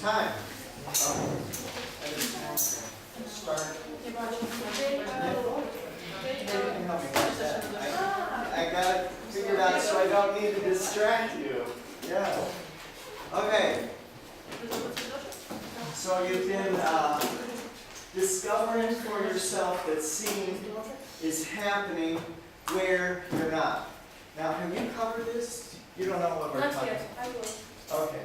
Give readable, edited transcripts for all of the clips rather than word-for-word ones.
time. Start. I got it figured out so I don't need to distract you. Yeah. Okay. So you've been discovering for yourself that seeing is happening where you're not. Now, have you covered this? You don't know what we're talking about? Not yet. I will. Okay.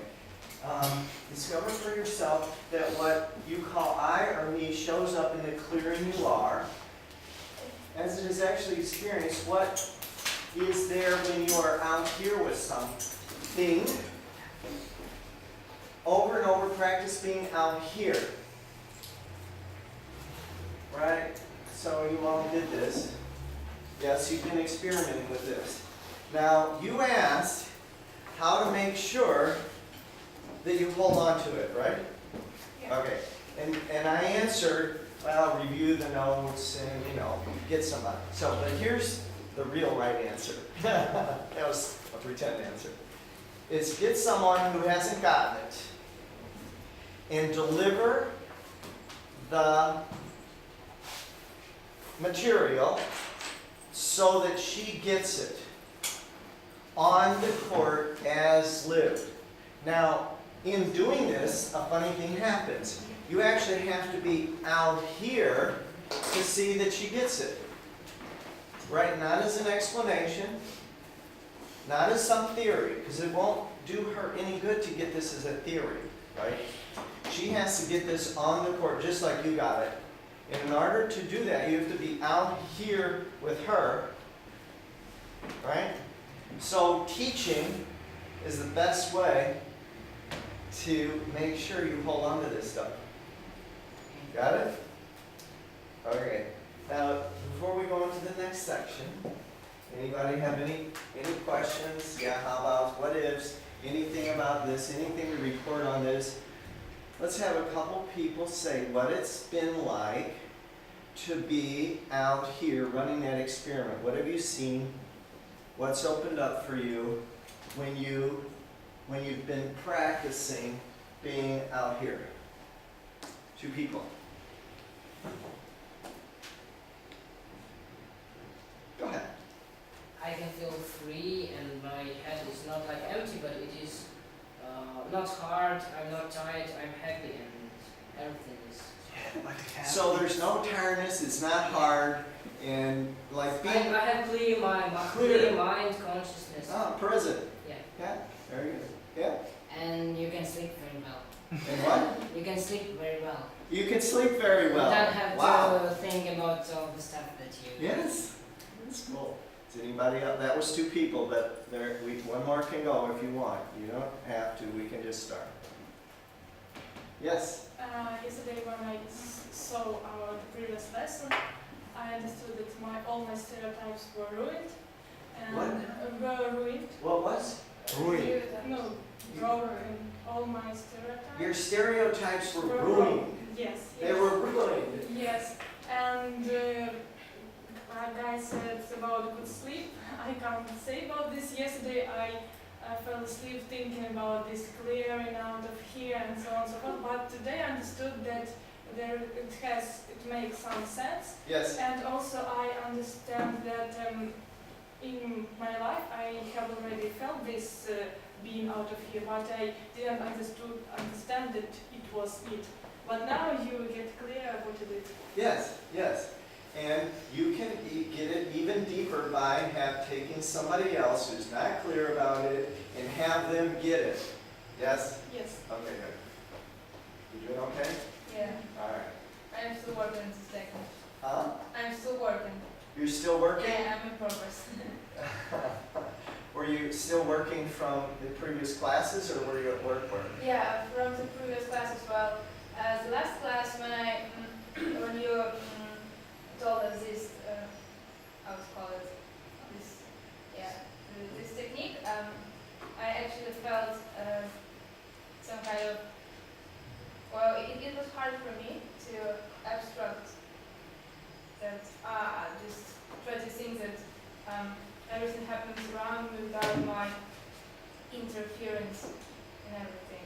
Discover for yourself that what you call I or me shows up in the clearing you are, as it is actually experienced. What is there when you are out here with something? Over and over, practice being out here. Right? So you all did this. Yes, you've been experimenting with this. Now, you asked how to make sure that you hold on to it, right? Yeah. Okay. And I answered, well, review the notes and, get somebody. So, but here's the real right answer. That was a pretend answer. Is get someone who hasn't gotten it and deliver the material so that she gets it on the court as lived. Now, in doing this, a funny thing happens. You actually have to be out here to see that she gets it. Right? Not as an explanation, not as some theory, because it won't do her any good to get this as a theory, right? She has to get this on the court just like you got it. And in order to do that, you have to be out here with her, right? So teaching is the best way to make sure you hold on to this stuff. Got it? Okay. Now, before we go into the next section, anybody have any questions? Yeah, how about what ifs? Anything about this? Anything to report on this? Let's have a couple people say what it's been like to be out here running that experiment. What have you seen? What's opened up for you when you've been practicing being out here? 2 people. Go ahead. I can feel free and my head is not like empty, but it is not hard, I'm not tired, I'm happy and everything is... So there's no tiredness, it's not hard, and like being... I have clear mind, consciousness. Ah, present. Yeah. Yeah, very good. Yeah. And you can sleep very well. And what? You can sleep very well. You can sleep very well. You don't have Wow. to think about all the stuff that you... Yes, that's cool. Is anybody else? That was 2 people, but one more can go if you want. You don't have to. We can just start. Yes. Yesterday when I saw our previous lesson, I understood that all my stereotypes were ruined. And were ruined. What was? Ruined. No, ruined. All my stereotypes. Your stereotypes were ruined. Yes. They were ruined. Yes. And my guy said about good sleep. I can't say about this. Yesterday I fell asleep thinking about this clearing out of here and so on and so forth. But today I understood that it makes some sense. Yes. And also I understand that in my life I have already felt this being out of here, but I didn't understand that it was it. But now you get clear what it is. Yes. Yes. And you can get it even deeper by taking somebody else who's not clear about it and have them get it. Yes? Yes. Okay, good. You doing okay? Yeah, All right. I'm still working in this second. Huh? I'm still working. You're still working? Yeah, I'm in progress. Were you still working from the previous classes, or were you at work? Yeah, from the previous class as well. The last class when you told us this, how to call it, this technique, I actually felt some kind of, well, it was hard for me to abstract that, just try to think that everything happens around me without my interference in everything.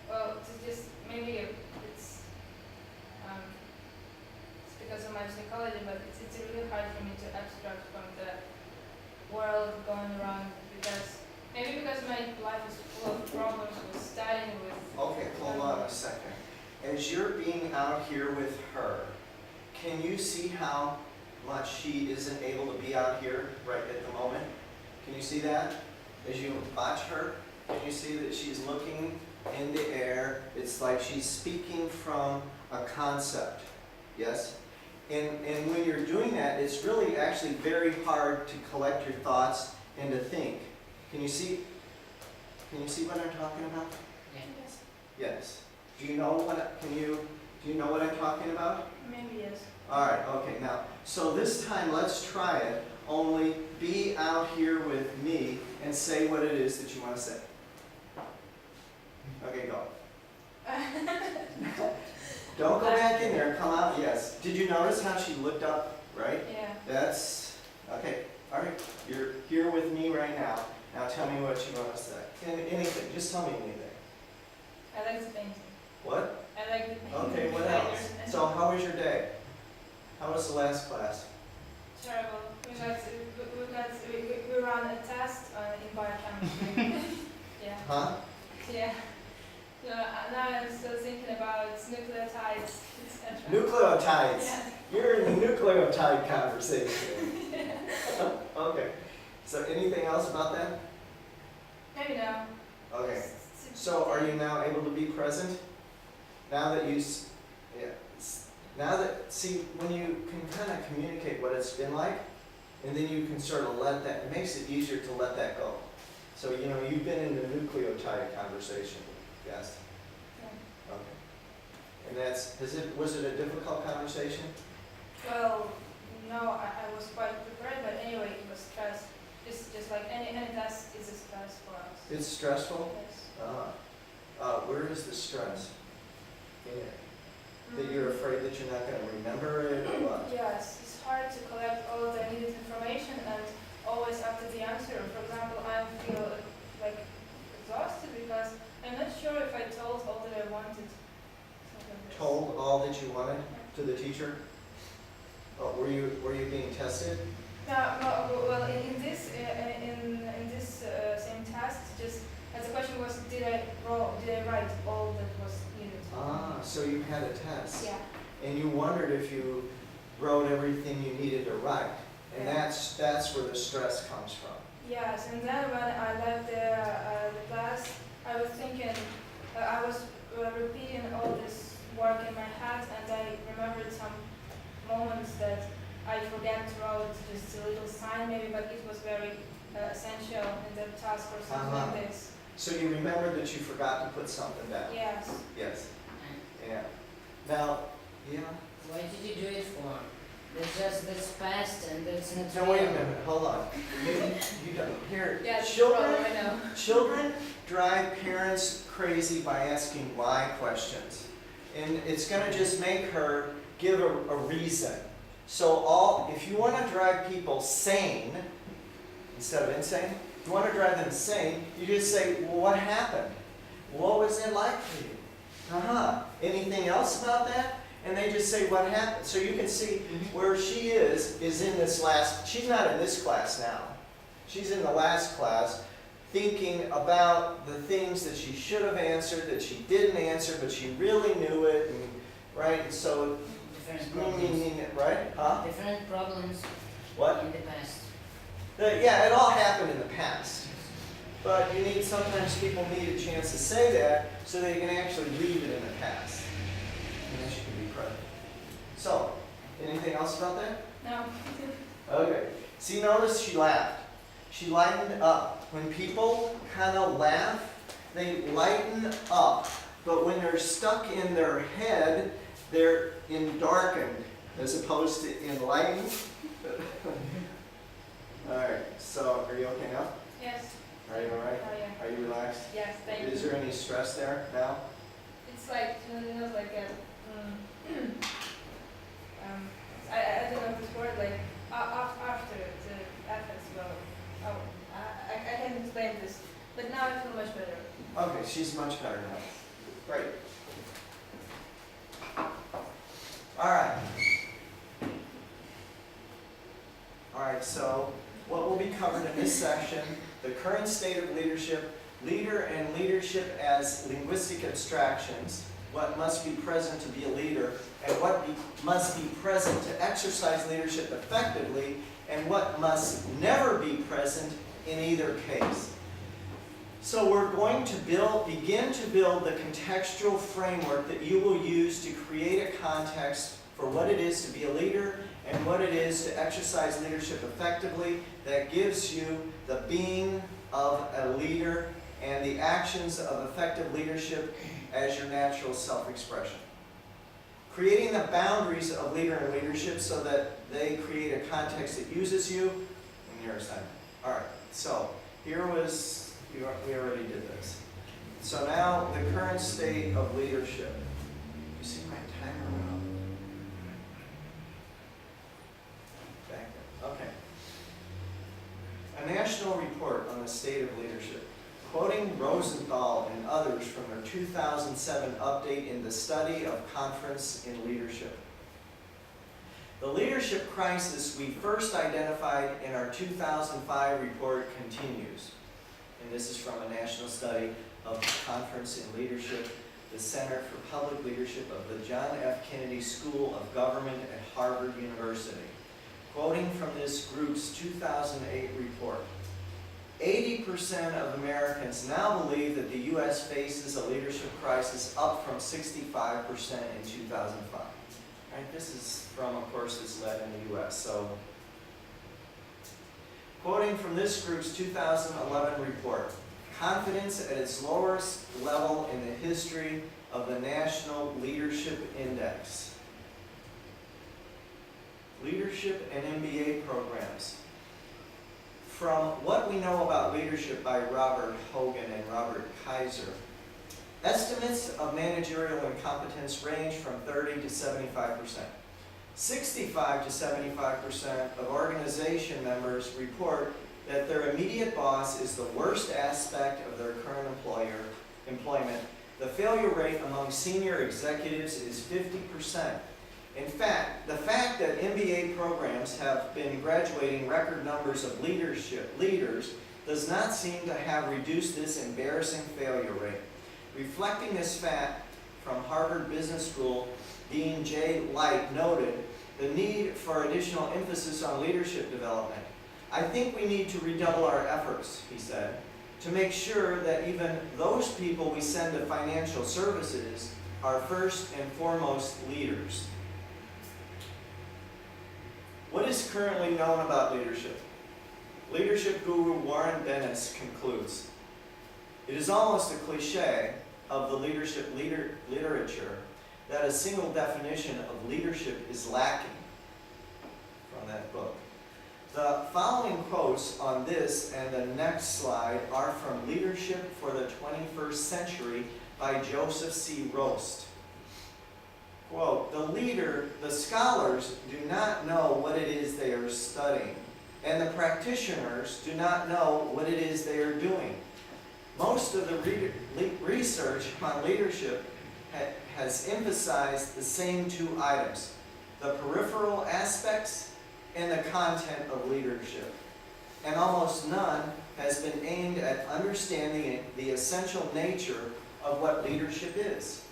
Well, to just maybe it's because of my psychology, but it's really hard for me to abstract from the world going around because my life is full of problems with studying with. Okay, hold on a second. As you're being out here with her, can you see how much she isn't able to be out here right at the moment? Can you see that? As you watch her, can you see that she's looking in the air? It's like she's speaking from a concept, yes? And when you're doing that, it's really actually very hard to collect your thoughts and to think. Can you see what I'm talking about? Yeah. Yes. Yes. Do you know what I'm talking about? Maybe yes. All right, okay, now, so this time let's try it, only be out here with me and say what it is that you want to say. Okay, go. Don't go back in there, come out, yes. Did you notice how she looked up, right? Yeah. That's, okay, all right, you're here with me right now. Now tell me what you want to say. Anything, just tell me anything. I like the painting. What? I like the painting. Okay, what else? So how was your day? How was the last class? Terrible. We ran a test in biochemistry. Yeah. Huh? Yeah. So now I'm still thinking about nucleotides, etc. Nucleotides. Yeah. You're in the nucleotide conversation. Okay. So anything else about that? Maybe no. Okay. So are you now able to be present? Now that see, when you can kind of communicate what it's been like, and then you can sort of let that, it makes it easier to let that go. So, you know, you've been in the nucleotide conversation, yes? Yeah. Okay. And was it a difficult conversation? Well, no, I was quite prepared, but anyway, it was stress. Just like any test is a stress for us. It's stressful? Yes. Where is the stress? Yeah. That you're afraid that you're not going to remember it or what? Yes, it's hard to collect all the needed information and always after the answer. For example, I feel like exhausted because I'm not sure if I told all that I wanted. Told all that you wanted to the teacher? Oh, were you being tested? No, well, in this same test, just as the question was, did I write all that was needed? Ah, so you had a test. Yeah. And you wondered if you wrote everything you needed to write. And Yeah. that's where the stress comes from. Yes, and then when I left the class, I was thinking, I was repeating all this work in my head, and I remembered some moments that I forgot to write just a little sign maybe, but it was very essential in the task or something like this. So you remembered that you forgot to put something down? Yes. Yes. Yeah. Now, yeah. Why did you do it for? That's past and that's not No, wait a real. minute. Hold on. You don't hear. Yeah, it's Children, a problem, I know. children drive parents crazy by asking why questions, and it's going to just make her give a reason. So if you want to drive people sane instead of insane, if you want to drive them sane, you just say, well, what happened? What was it like for you? Anything else about that? And they just say what happened. So you can see where she is in this she's not in this class now. She's in the last class thinking about the things that she should have answered, that she didn't answer, but she really knew it, and, right? And so, Different problems. right? Huh? Different problems What? in the past. Yeah, it all happened in the past. But sometimes people need a chance to say that so they can actually leave it in the past. And then she can be present. So, anything else about that? No. Okay. See, notice she laughed. She lightened up. When people kind of laugh, they lighten up. But when they're stuck in their head, they're darkened as opposed to enlightened. Alright, so are you okay now? Yes. Are you alright? Oh, yeah. Are you relaxed? Yes, thank you. Is there any stress there now? It's like, like a, I don't know this word, like, after the effects, well, I can't explain this, but now I feel much better. Okay, she's much better now. Great. All right. All right, so what will be covered in this section, the current state of leadership, leader and leadership as linguistic abstractions, what must be present to be a leader, and what must be present to exercise leadership effectively, and what must never be present in either case. So we're going to begin to build the contextual framework that you will use to create a context for what it is to be a leader and what it is to exercise leadership effectively that gives you the being of a leader and the actions of effective leadership as your natural self-expression. Creating the boundaries of leader and leadership so that they create a context that uses you in your assignment. All right, so here was, we already did this. So now the current state of leadership. You see my timer went up. Back there. Okay. A national report on the state of leadership. Quoting Rosenthal and others from their 2007 update in the study of conference in leadership. The leadership crisis we first identified in our 2005 report continues. And this is from a national study of conference in leadership, the Center for Public Leadership of the John F. Kennedy School of Government at Harvard University. Quoting from this group's 2008 report. 80% of Americans now believe that the U.S. faces a leadership crisis, up from 65% in 2005. Right? This is from a course that's led in the U.S. So, quoting from this group's 2011 report, confidence at its lowest level in the history of the National Leadership Index. Leadership and MBA programs. From What We Know About Leadership by Robert Hogan and Robert Kaiser, estimates of managerial incompetence range from 30 to 75%. 65 to 75% of organization members report that their immediate boss is the worst aspect of their current employment. The failure rate among senior executives is 50%. In fact, the fact that MBA programs have been graduating record numbers of leaders does not seem to have reduced this embarrassing failure rate. Reflecting this fact, from Harvard Business School, Dean J. Light noted the need for additional emphasis on leadership development. I think we need to redouble our efforts, he said, to make sure that even those people we send to financial services are first and foremost leaders. What is currently known about leadership? Leadership guru Warren Bennis concludes, it is almost a cliche of the leadership literature that a single definition of leadership is lacking from that book. The following quotes on this and the next slide are from Leadership for the 21st Century by Joseph C. Roast. Quote, the scholars do not know what it is they are studying, and the practitioners do not know what it is they are doing. Most of the research on leadership has emphasized the same two items, the peripheral aspects and the content of leadership. And almost none has been aimed at understanding the essential nature of what leadership is.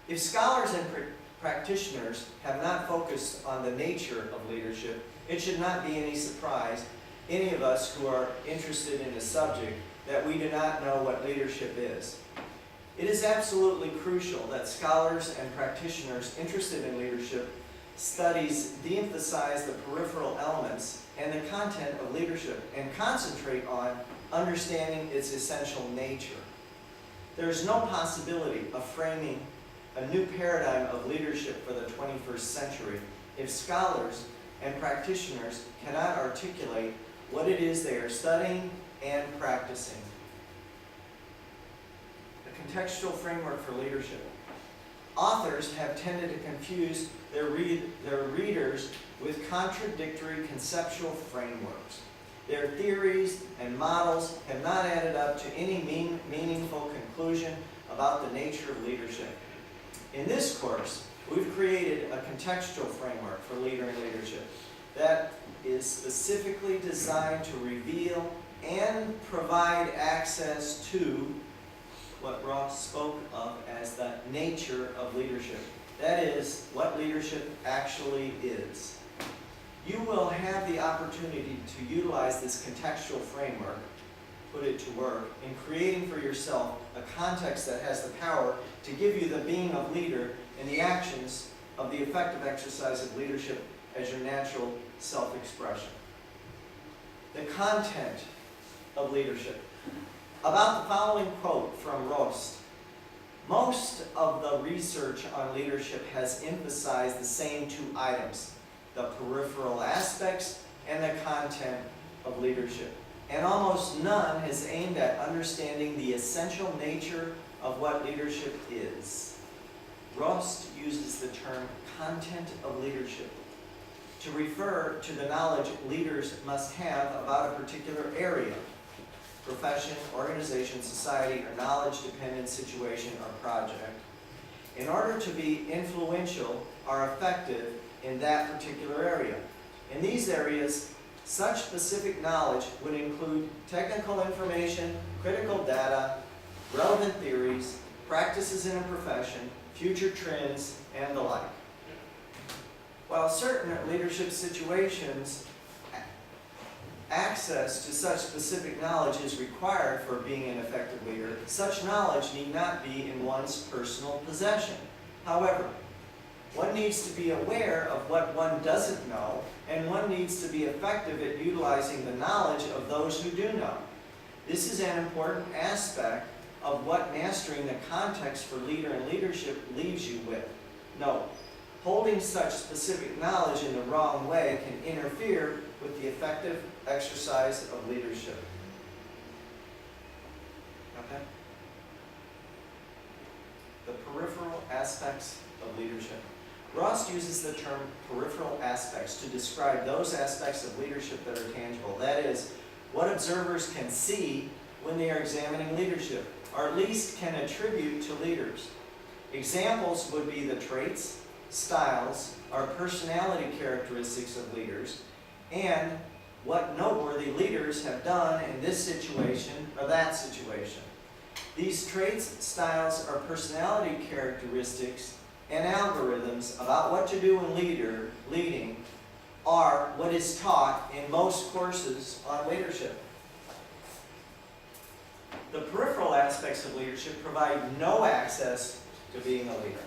If scholars and practitioners have not focused on the nature of leadership, it should not be any surprise, any of us who are interested in the subject, that we do not know what leadership is. It is absolutely crucial that scholars and practitioners interested in leadership studies de-emphasize the peripheral elements and the content of leadership and concentrate on understanding its essential nature. There is no possibility of framing a new paradigm of leadership for the 21st century if scholars and practitioners cannot articulate what it is they are studying and practicing. A contextual framework for leadership. Authors have tended to confuse their readers with contradictory conceptual frameworks. Their theories and models have not added up to any meaningful conclusion about the nature of leadership. In this course, we've created a contextual framework for leader and leadership that is specifically designed to reveal and provide access to what Ross spoke of as the nature of leadership. That is, what leadership actually is. You will have the opportunity to utilize this contextual framework, put it to work, in creating for yourself a context that has the power to give you the being of leader and the actions of the effective exercise of leadership as your natural self-expression. The content of leadership. About the following quote from Rost. Most of the research on leadership has emphasized the same two items, the peripheral aspects and the content of leadership. And almost none has aimed at understanding the essential nature of what leadership is. Rost uses the term content of leadership to refer to the knowledge leaders must have about a particular area, profession, organization, society, or knowledge-dependent situation or project, in order to be influential or effective in that particular area. In these areas, such specific knowledge would include technical information, critical data, relevant theories, practices in a profession, future trends, and the like. While certain leadership situations, access to such specific knowledge is required for being an effective leader, such knowledge need not be in one's personal possession. However, one needs to be aware of what one doesn't know, and one needs to be effective at utilizing the knowledge of those who do know. This is an important aspect of what mastering the context for leader and leadership leaves you with. Note, holding such specific knowledge in the wrong way can interfere with the effective exercise of leadership. Okay? The peripheral aspects of leadership. Ross uses the term peripheral aspects to describe those aspects of leadership that are tangible. That is, what observers can see when they are examining leadership, or at least can attribute to leaders. Examples would be the traits, styles, or personality characteristics of leaders, and what noteworthy leaders have done in this situation or that situation. These traits, styles, or personality characteristics and algorithms about what to do in leading are what is taught in most courses on leadership. The peripheral aspects of leadership provide no access to being a leader.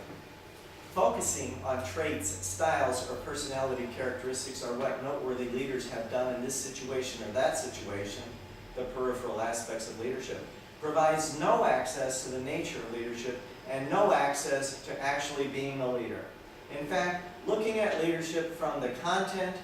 Focusing on traits, styles, or personality characteristics are what noteworthy leaders have done in this situation or that situation, the peripheral aspects of leadership, provides no access to the nature of leadership and no access to actually being a leader. In fact, looking at leadership from the content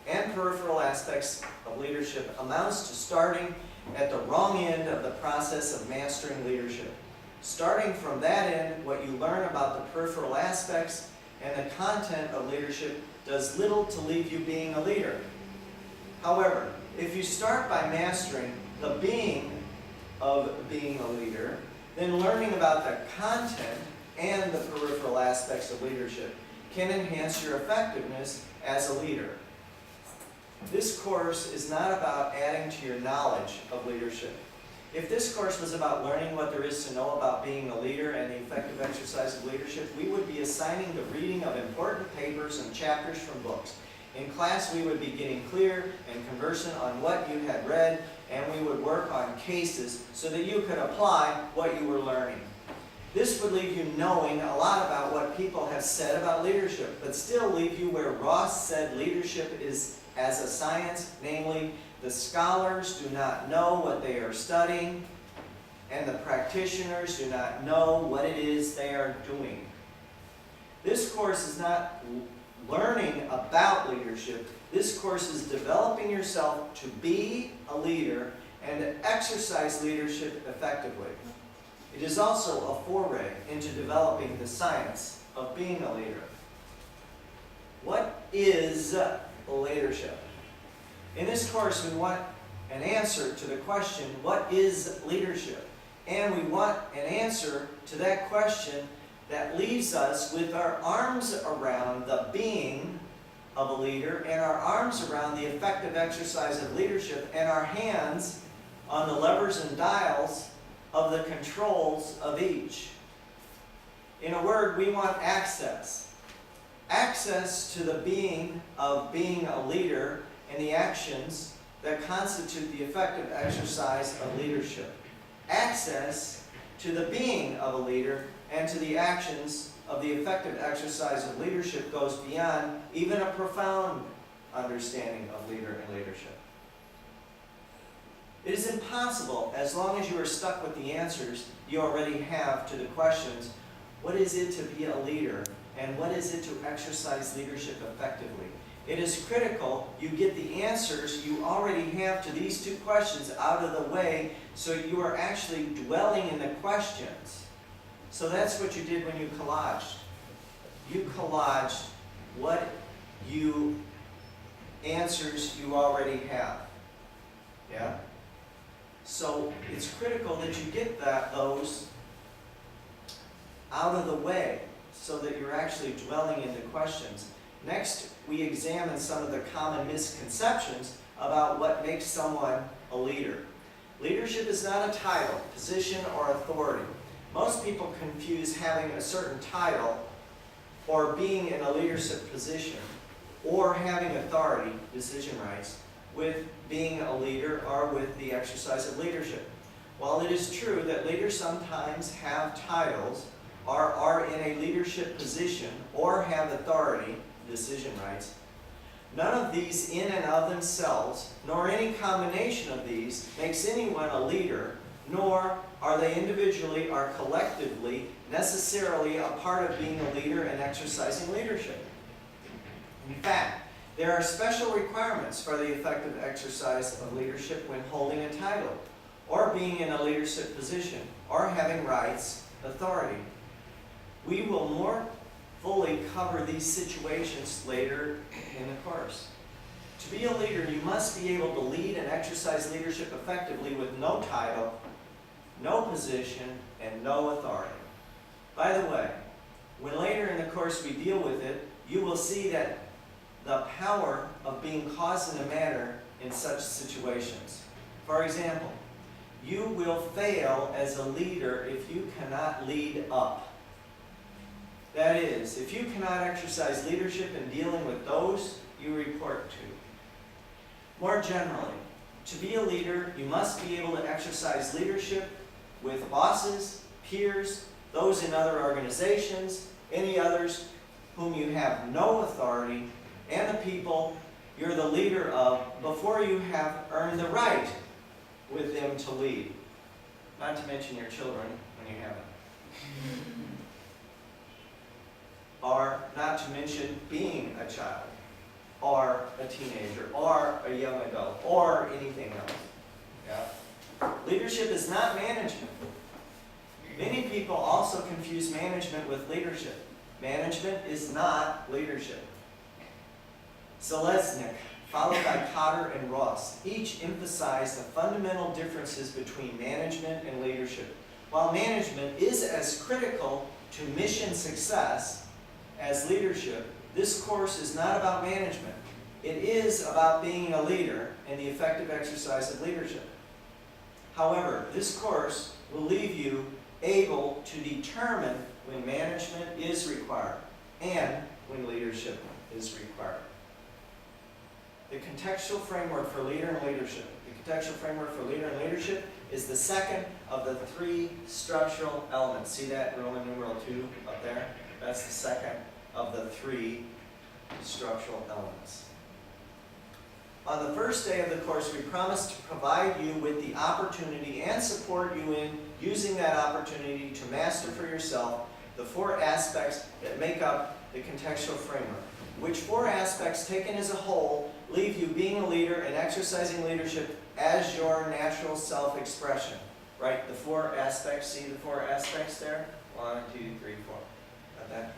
and peripheral aspects of leadership amounts to starting at the wrong end of the process of mastering leadership. Starting from that end, what you learn about the peripheral aspects and the content of leadership does little to leave you being a leader. However, if you start by mastering the being of being a leader, then learning about the content and the peripheral aspects of leadership can enhance your effectiveness as a leader. This course is not about adding to your knowledge of leadership. If this course was about learning what there is to know about being a leader and the effective exercise of leadership, we would be assigning the reading of important papers and chapters from books. In class, we would be getting clear and conversant on what you had read, and we would work on cases so that you could apply what you were learning. This would leave you knowing a lot about what people have said about leadership, but still leave you where Ross said leadership is as a science, namely, the scholars do not know what they are studying, and the practitioners do not know what it is they are doing. This course is not learning about leadership. This course is developing yourself to be a leader and to exercise leadership effectively. It is also a foray into developing the science of being a leader. What is leadership? In this course, we want an answer to the question, what is leadership? And we want an answer to that question that leaves us with our arms around the being of a leader and our arms around the effective exercise of leadership and our hands on the levers and dials of the controls of each. In a word, we want access. Access to the being of being a leader and the actions that constitute the effective exercise of leadership. Access to the being of a leader and to the actions of the effective exercise of leadership goes beyond even a profound understanding of leader and leadership. It is impossible, as long as you are stuck with the answers you already have to the questions, what is it to be a leader and what is it to exercise leadership effectively? It is critical you get the answers you already have to these two questions out of the way so you are actually dwelling in the questions. So that's what you did when you collaged. You collaged what answers you already have. Yeah? So it's critical that you get those out of the way so that you're actually dwelling in the questions. Next, we examine some of the common misconceptions about what makes someone a leader. Leadership is not a title, position, or authority. Most people confuse having a certain title or being in a leadership position or having authority, decision rights, with being a leader or with the exercise of leadership. While it is true that leaders sometimes have titles or are in a leadership position or have authority, decision rights, none of these in and of themselves, nor any combination of these, makes anyone a leader, nor are they individually or collectively necessarily a part of being a leader and exercising leadership. In fact, there are special requirements for the effective exercise of leadership when holding a title, or being in a leadership position, or having rights, authority. We will more fully cover these situations later in the course. To be a leader, you must be able to lead and exercise leadership effectively with no title, no position, and no authority. By the way, when later in the course we deal with it, you will see that the power of being cause and a matter in such situations. For example, you will fail as a leader if you cannot lead up. That is, if you cannot exercise leadership in dealing with those you report to. More generally, to be a leader, you must be able to exercise leadership with bosses, peers, those in other organizations, any others whom you have no authority, and the people you're the leader of before you have earned the right with them to lead. Not to mention your children when you haven't. Or not to mention being a child, or a teenager, or a young adult, or anything else. Yeah? Leadership is not management. Many people also confuse management with leadership. Management is not leadership. Selesnik, followed by Cotter and Ross, each emphasized the fundamental differences between management and leadership. While management is as critical to mission success as leadership, this course is not about management. It is about being a leader and the effective exercise of leadership. However, this course will leave you able to determine when management is required and when leadership is required. The Contextual Framework for Leader and Leadership. The Contextual Framework for Leader and Leadership is the second of the three structural elements. See that Roman numeral 2 up there? That's the second of the three structural elements. On the first day of the course, we promise to provide you with the opportunity and support you in using that opportunity to master for yourself the four aspects that make up the contextual framework, which four aspects taken as a whole leave you being a leader and exercising leadership as your natural self-expression. Right? The four aspects, see the four aspects there? 1, 2, 3, 4. Got that?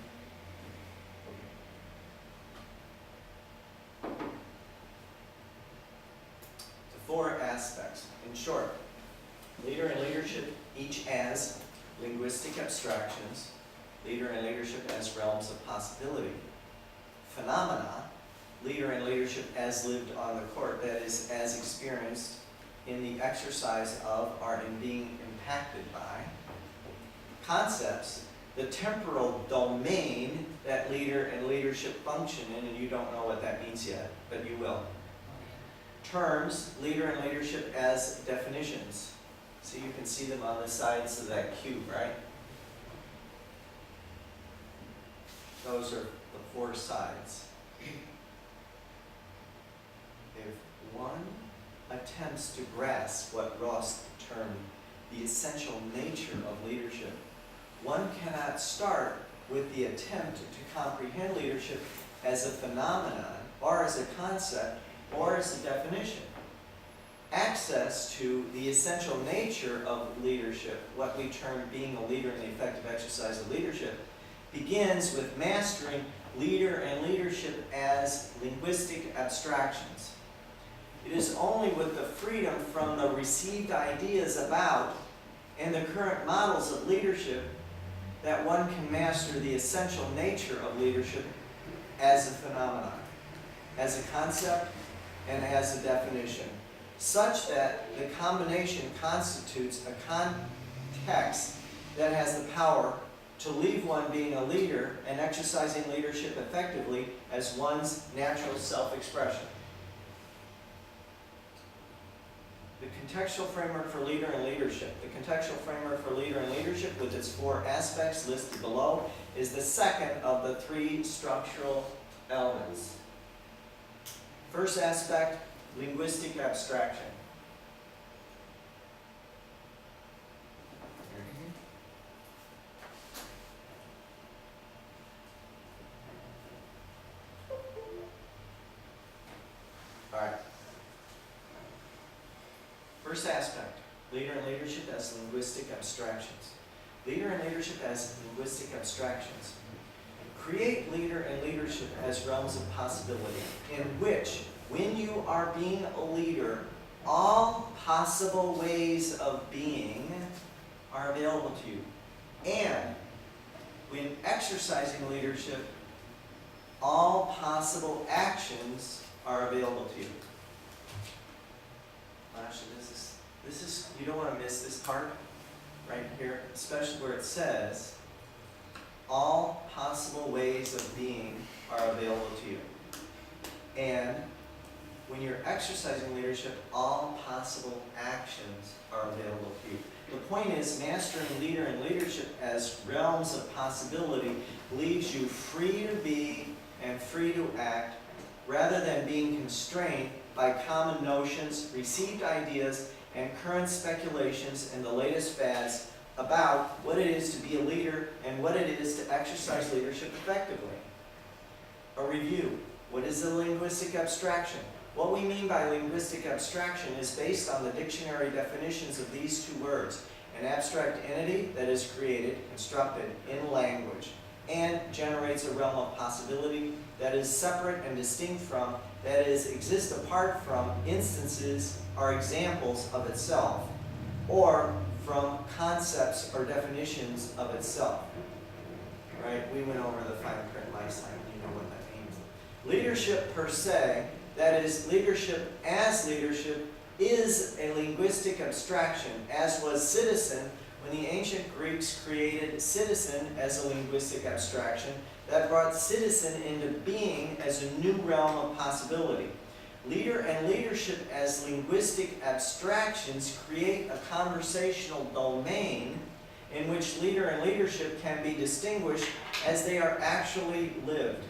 The four aspects. In short, leader and leadership each as linguistic abstractions. leader and leadership as realms of possibility. Phenomena, leader and leadership as lived on the court, that is, as experienced in the exercise of or in being impacted by. Concepts, the temporal domain that leader and leadership function in, and you don't know what that means yet, but you will. Terms, leader and leadership as definitions. So you can see them on the sides of that cube, right? Those are the four sides. If one attempts to grasp what Ross termed the essential nature of leadership, one cannot start with the attempt to comprehend leadership as a phenomenon, or as a concept, or as a definition. Access to the essential nature of leadership, what we term being a leader in the effective exercise of leadership, begins with mastering leader and leadership as linguistic abstractions. It is only with the freedom from the received ideas about and the current models of leadership that one can master the essential nature of leadership as a phenomenon, as a concept, and as a definition, such that the combination constitutes a context that has the power to leave one being a leader and exercising leadership effectively as one's natural self-expression. The contextual framework for leader and leadership. The contextual framework for leader and leadership, with its four aspects listed below, is the second of the three structural elements. First aspect, linguistic abstraction. All right. First aspect, leader and leadership as linguistic abstractions. Leader and leadership as linguistic abstractions. Create leader and leadership as realms of possibility, in which, when you are being a leader, all possible ways of being are available to you. And when exercising leadership, all possible actions are available to you. Actually, this is, you don't want to miss this part right here, especially where it says, all possible ways of being are available to you. And when you're exercising leadership, all possible actions are available to you. The point is, mastering leader and leadership as realms of possibility leaves you free to be and free to act, rather than being constrained by common notions, received ideas, and current speculations and the latest fads about what it is to be a leader and what it is to exercise leadership effectively. A review. What is a linguistic abstraction? What we mean by linguistic abstraction is based on the dictionary definitions of these two words: an abstract entity that is created, constructed in language, and generates a realm of possibility that is separate and distinct from, that is, exists apart from, instances or examples of itself, or from concepts or definitions of itself. Right? We went over the fine print last time, you know what that means. Leadership per se, that is, leadership as leadership, is a linguistic abstraction, as was citizen when the ancient Greeks created citizen as a linguistic abstraction that brought citizen into being as a new realm of possibility. Leader and leadership as linguistic abstractions create a conversational domain in which leader and leadership can be distinguished as they are actually lived.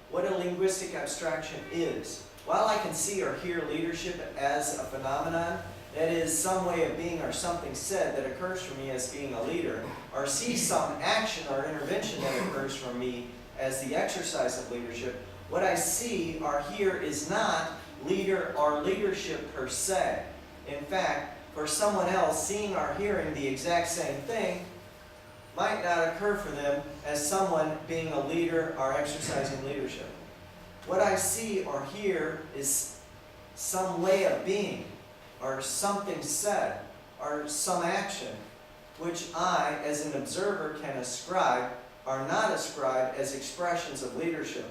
What a linguistic abstraction is. While I can see or hear leadership as a phenomenon, that is, some way of being or something said that occurs for me as being a leader, or see some action or intervention that occurs for me as the exercise of leadership, what I see or hear is not leader or leadership per se. In fact, for someone else, seeing or hearing the exact same thing might not occur for them as someone being a leader or exercising leadership. What I see or hear is some way of being, or something said, or some action which I, as an observer, can ascribe are not ascribed as expressions of leadership.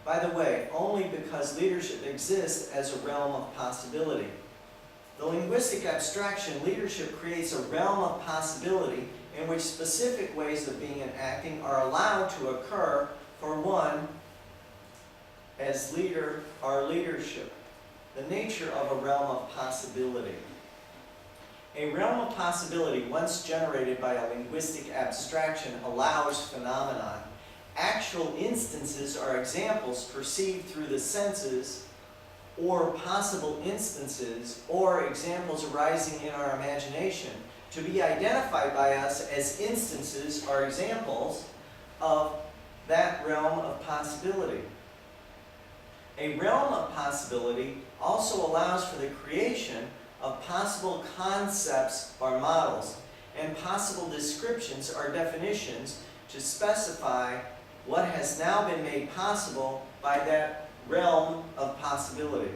By the way, only because leadership exists as a realm of possibility. The linguistic abstraction, leadership creates a realm of possibility in which specific ways of being and acting are allowed to occur for one as leader or leadership. The nature of a realm of possibility. A realm of possibility, once generated by a linguistic abstraction, allows phenomenon. Actual instances are examples perceived through the senses, or possible instances, or examples arising in our imagination, to be identified by us as instances or examples of that realm of possibility. A realm of possibility also allows for the creation of possible concepts or models, and possible descriptions or definitions to specify what has now been made possible by that realm of possibility.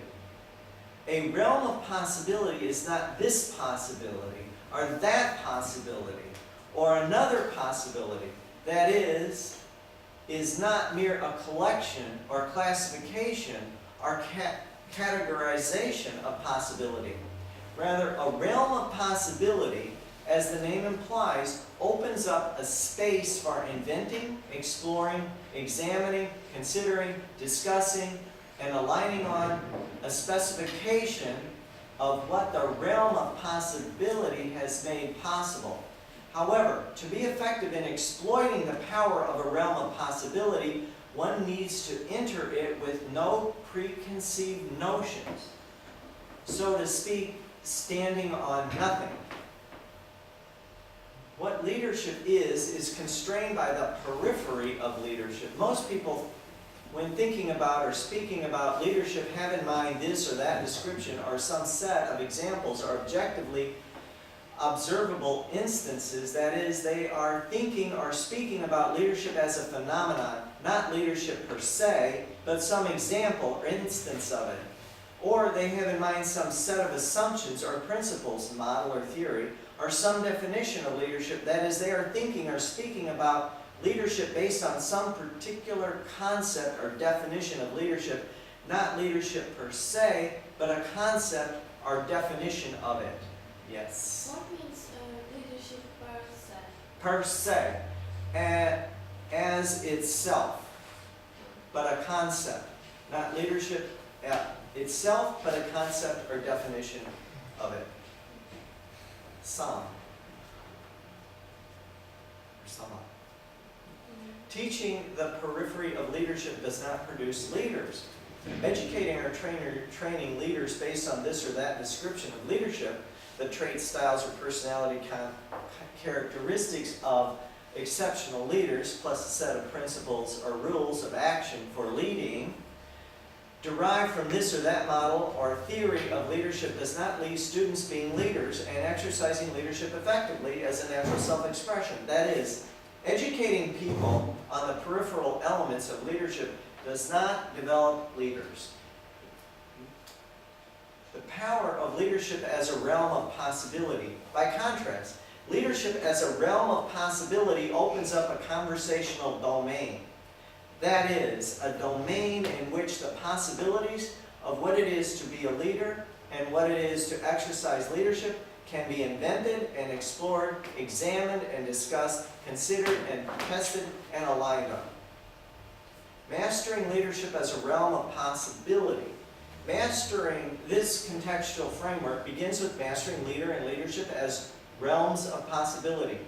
A realm of possibility is not this possibility, or that possibility, or another possibility. That is not mere a collection or classification or categorization of possibility. Rather, a realm of possibility, as the name implies, opens up a space for inventing, exploring, examining, considering, discussing, and aligning on a specification of what the realm of possibility has made possible. However, to be effective in exploiting the power of a realm of possibility, one needs to enter it with no preconceived notions. So to speak, standing on nothing. What leadership is constrained by the periphery of leadership. Most people, when thinking about or speaking about leadership, have in mind this or that description or some set of examples or objectively observable instances. That is, they are thinking or speaking about leadership as a phenomenon, not leadership per se, but some example or instance of it. Or they have in mind some set of assumptions or principles, model or theory, or some definition of leadership. That is, they are thinking or speaking about leadership based on some particular concept or definition of leadership, not leadership per se, but a concept or definition of it. Yes? What means leadership Per per se? se, as itself, but a concept. Not leadership itself, but a concept or definition of it. Some. Or somewhat. Teaching the periphery of leadership does not produce leaders. Educating or training leaders based on this or that description of leadership, the traits, styles, or personality characteristics of exceptional leaders, plus a set of principles or rules of action for leading, derived from this or that model or theory of leadership, does not leave students being leaders and exercising leadership effectively as a natural self-expression. That is, educating people on the peripheral elements of leadership does not develop leaders. The power of leadership as a realm of possibility. By contrast, leadership as a realm of possibility opens up a conversational domain. That is, a domain in which the possibilities of what it is to be a leader and what it is to exercise leadership can be invented and explored, examined and discussed, considered and tested and aligned on. Mastering leadership as a realm of possibility. Mastering this contextual framework begins with mastering leader and leadership as realms of possibility.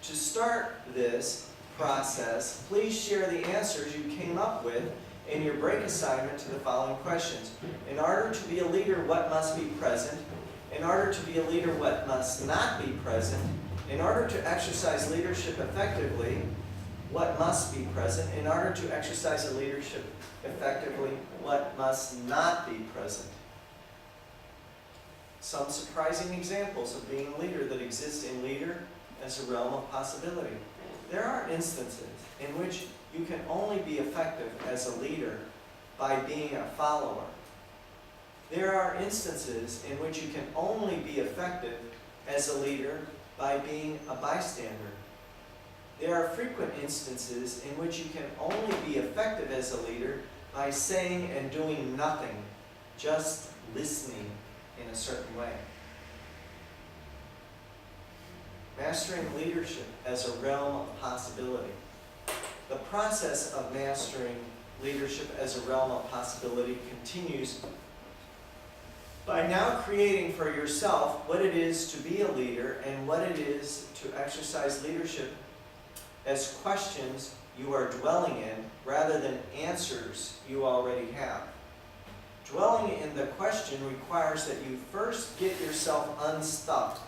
To start this process, please share the answers you came up with in your break assignment to the following questions. In order to be a leader, what must be present? In order to be a leader, what must not be present? In order to exercise leadership effectively, what must be present? In order to exercise a leadership effectively, what must not be present? Some surprising examples of being a leader that exist in leader as a realm of possibility. There are instances in which you can only be effective as a leader by being a follower. There are instances in which you can only be effective as a leader by being a bystander. There are frequent instances in which you can only be effective as a leader by saying and doing nothing, just listening in a certain way. Mastering leadership as a realm of possibility. The process of mastering leadership as a realm of possibility continues by now creating for yourself what it is to be a leader and what it is to exercise leadership as questions you are dwelling in rather than answers you already have. Dwelling in the question requires that you first get yourself unstuck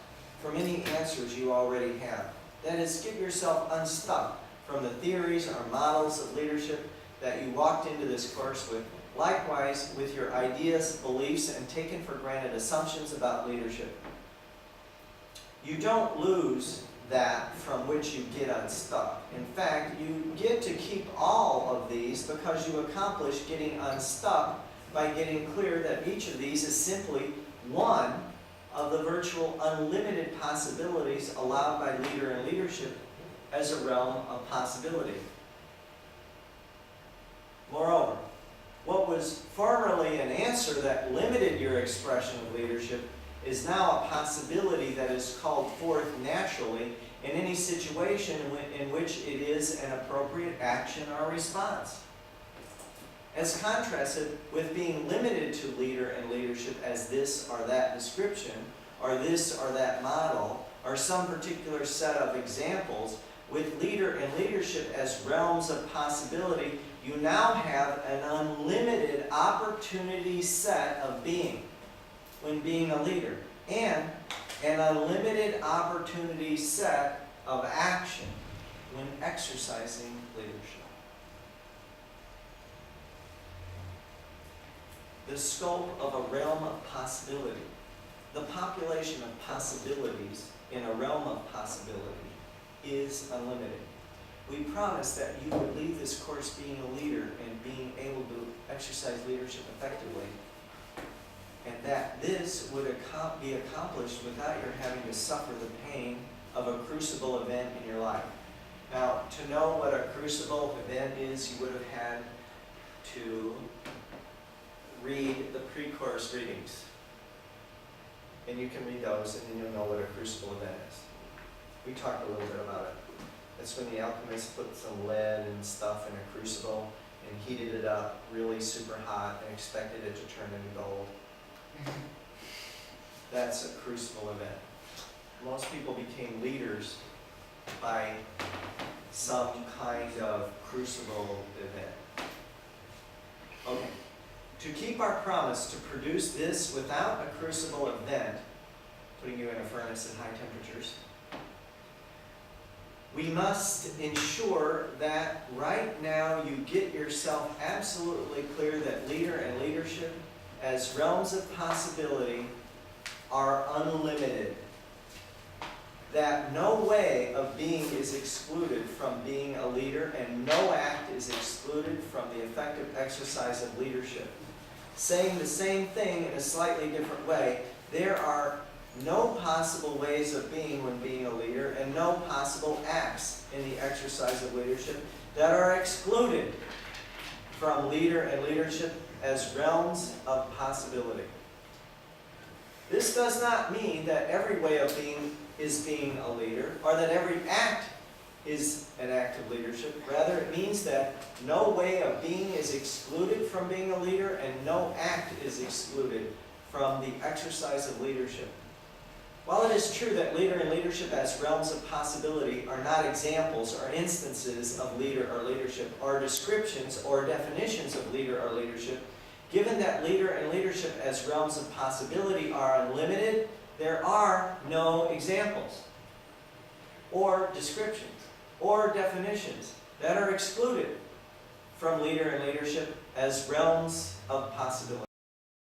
from any answers you already have. That is, get yourself unstuck from the theories or models of leadership that you walked into this course with. Likewise, with your ideas, beliefs, and taken for granted assumptions about leadership. You don't lose that from which you get unstuck. In fact, you get to keep all of these because you accomplish getting unstuck by getting clear that each of these is simply one of the virtual unlimited possibilities allowed by leader and leadership as a realm of possibility. Moreover, what was formerly an answer that limited your expression of leadership is now a possibility that is called forth naturally in any situation in which it is an appropriate action or response. As contrasted with being limited to leader and leadership as this or that description, or this or that model, or some particular set of examples, with leader and leadership as realms of possibility, you now have an unlimited opportunity set of being when being a leader, and an unlimited opportunity set of action when exercising leadership. The scope of a realm of possibility, the population of possibilities in a realm of possibility is unlimited. We promise that you would leave this course being a leader and being able to exercise leadership effectively, and that this would be accomplished without your having to suffer the pain of a crucible event in your life. Now, to know what a crucible event is, you would have had to read the pre-course readings. And you can read those, and then you'll know what a crucible event is. We talked a little bit about it. That's when the alchemists put some lead and stuff in a crucible and heated it up really super hot and expected it to turn into gold. That's a crucible event. Most people became leaders by some kind of crucible event. Okay. To keep our promise to produce this without a crucible event, putting you in a furnace at high temperatures, we must ensure that right now you get yourself absolutely clear that leader and leadership as realms of possibility are unlimited. That no way of being is excluded from being a leader, and no act is excluded from the effective exercise of leadership. Saying the same thing in a slightly different way, there are no possible ways of being when being a leader, and no possible acts in the exercise of leadership that are excluded from leader and leadership as realms of possibility. This does not mean that every way of being is being a leader, or that every act is an act of leadership. Rather, it means that no way of being is excluded from being a leader, and no act is excluded from the exercise of leadership. While it is true that leader and leadership as realms of possibility are not examples or instances of leader or leadership, or descriptions or definitions of leader or leadership, given that leader and leadership as realms of possibility are unlimited, there are no examples or descriptions or definitions that are excluded from leader and leadership as realms of possibility.